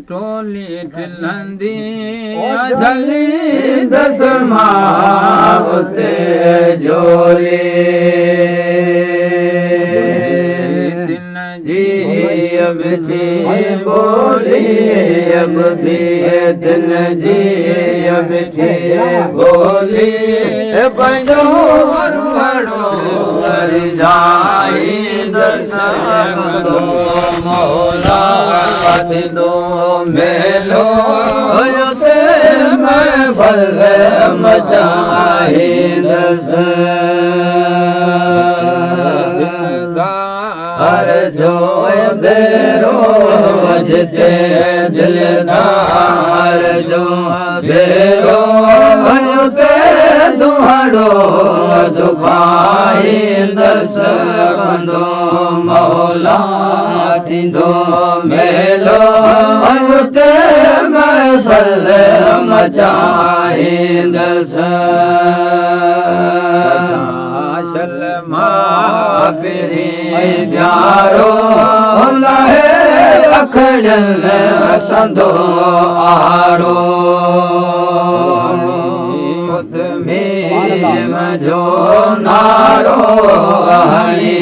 टोली ठिलंदी झली दसमा उते जोली दिन जी अब थी बोली अब थी दिन जी अब थी बोली पंजो वरो कर जाई दसमा मौला दो मेलो ते मैं भल मचाए दस हर जो देरो बजते दिलदार जो देरो बजते दुहाड़ो दुपाई दस बंदो मौला थींदो मेलो ते मैं भल मचाईंदस मां प्यारो लाहे अखड़न संदो आरो जो नारो हणी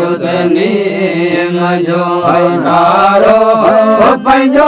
उदनी जो नारो पंहिंजो